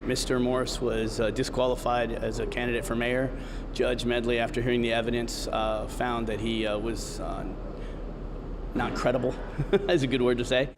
Mr. Morris was disqualified as a candidate for mayor. Judge Medley, after hearing the evidence, found that he was not credible, is a good word to say.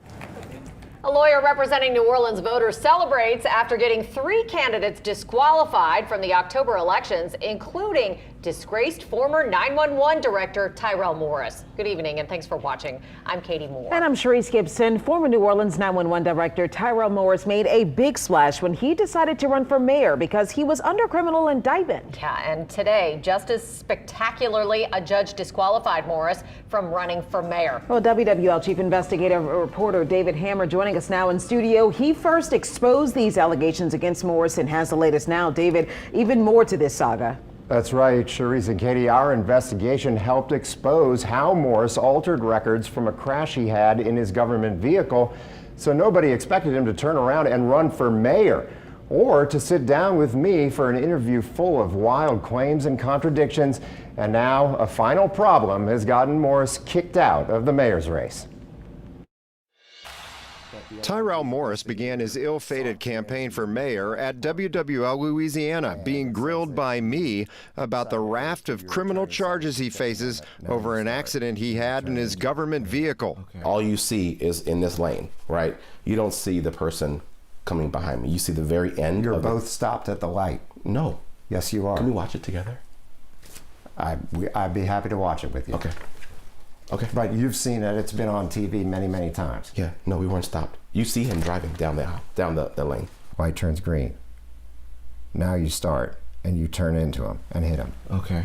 A lawyer representing New Orleans voters celebrates after getting 3 candidates disqualified from the October elections, including disgraced former 911 director Tyrell Morris. Good evening and thanks for watching. I'm Katie Moore. And I'm Sharice Gibson. Former New Orleans 911 director Tyrell Morris made a big splash when he decided to run for mayor because he was under criminal indictment. Yeah, and today, just as spectacularly, a judge disqualified Morris from running for mayor. Well, WWL chief investigative reporter David Hammer joining us now in studio. He first exposed these allegations against Morris and has the latest now. David, even more to this saga. That's right, Sharice and Katie. Our investigation helped expose how Morris altered records from a crash he had in his government vehicle, so nobody expected him to turn around and run for mayor, or to sit down with me for an interview full of wild claims and contradictions. And now a final problem has gotten Morris kicked out of the mayor's race. Tyrell Morris began his ill-fated campaign for mayor at WWL Louisiana, being grilled by me about the raft of criminal charges he faces over an accident he had in his government vehicle. All you see is in this lane, right? You don't see the person coming behind me. You see the very end. You're both stopped at the light. No. Yes, you are. Can we watch it together? I'd be happy to watch it with you. Okay. Okay. But you've seen it. It's been on TV many, many times. Yeah. No, we weren't stopped. You see him driving down the lane. Light turns green. Now you start and you turn into him and hit him. Okay.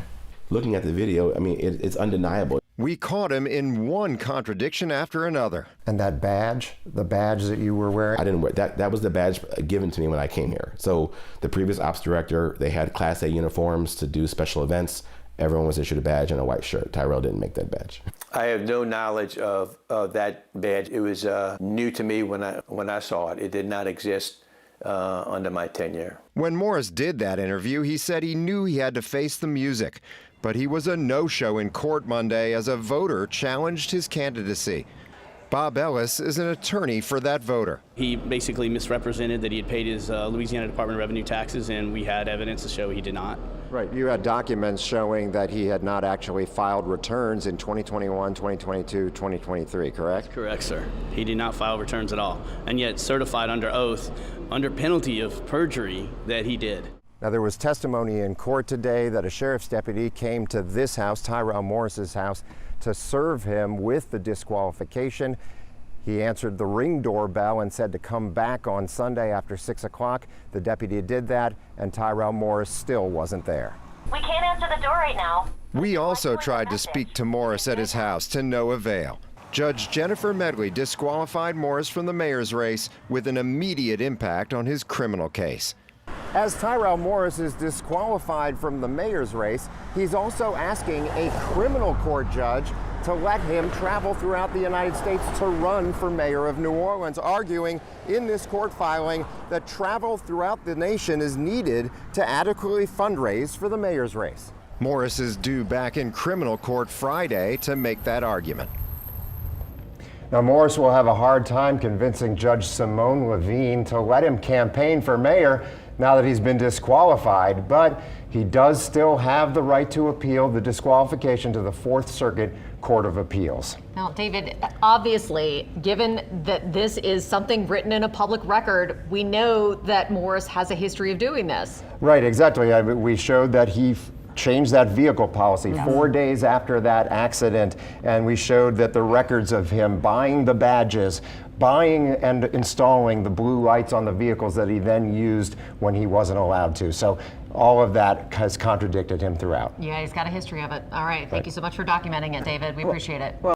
Looking at the video, I mean, it's undeniable. We caught him in one contradiction after another. And that badge, the badge that you were wearing? I didn't wear that. That was the badge given to me when I came here. So the previous ops director, they had Class A uniforms to do special events. Everyone was issued a badge and a white shirt. Tyrell didn't make that badge. I have no knowledge of that badge. It was new to me when I saw it. It did not exist under my tenure. When Morris did that interview, he said he knew he had to face the music, but he was a no-show in court Monday as a voter challenged his candidacy. Bob Ellis is an attorney for that voter. He basically misrepresented that he had paid his Louisiana Department of Revenue taxes, and we had evidence to show he did not. Right, you had documents showing that he had not actually filed returns in 2021, 2022, 2023, correct? Correct, sir. He did not file returns at all, and yet certified under oath, under penalty of perjury, that he did. Now, there was testimony in court today that a sheriff's deputy came to this house, Tyrell Morris's house, to serve him with the disqualification. He answered the Ring doorbell and said to come back on Sunday after 6 o'clock. The deputy did that, and Tyrell Morris still wasn't there. We can't answer the door right now. We also tried to speak to Morris at his house, to no avail. Judge Jennifer Medley disqualified Morris from the mayor's race with an immediate impact on his criminal case. As Tyrell Morris is disqualified from the mayor's race, he's also asking a criminal court judge to let him travel throughout the United States to run for mayor of New Orleans, arguing in this court filing that travel throughout the nation is needed to adequately fundraise for the mayor's race. Morris is due back in criminal court Friday to make that argument. Now, Morris will have a hard time convincing Judge Simone Levine to let him campaign for mayor now that he's been disqualified, but he does still have the right to appeal the disqualification to the Fourth Circuit Court of Appeals. Now, David, obviously, given that this is something written in a public record, we know that Morris has a history of doing this. Right, exactly. We showed that he changed that vehicle policy 4 days after that accident, and we showed that the records of him buying the badges, buying and installing the blue lights on the vehicles that he then used when he wasn't allowed to. So all of that has contradicted him throughout. Yeah, he's got a history of it. All right. Thank you so much for documenting it, David. We appreciate it.